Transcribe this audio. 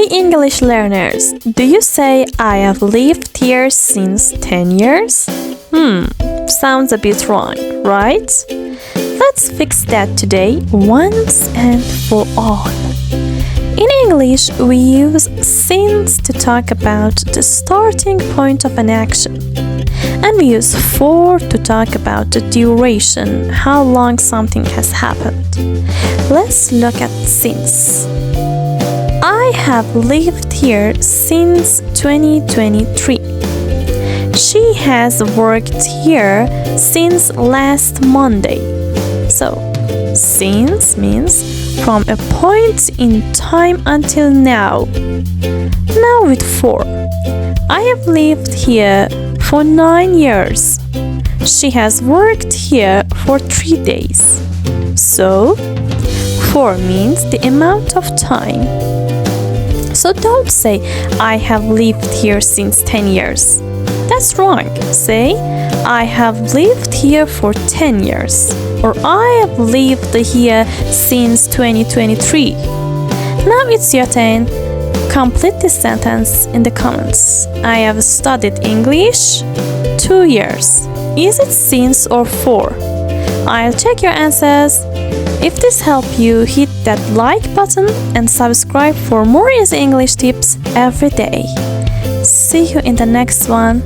Hey English learners, do you say I have lived here since 10 years? Sounds a bit wrong, right? Let's fix that today once and for all. In English, we use since to talk about the starting point of an action. And we use for to talk about the duration, how long something has happened. Let's look at since. I have lived here since 2023. She has worked here since last Monday. So, since means from a point in time until now. Now with for. I have lived here for 9 years. She has worked here for 3 days. So, for means the amount of time. So don't say, I have lived here since 10 years. That's wrong. Say, I have lived here for 10 years. Or I have lived here since 2023. Now it's your turn. Complete this sentence in the comments. I have studied English 2 years. Is it since or for? I'll check your answers. If this helped you, hit that like button and subscribe for more easy English tips every day. See you in the next one.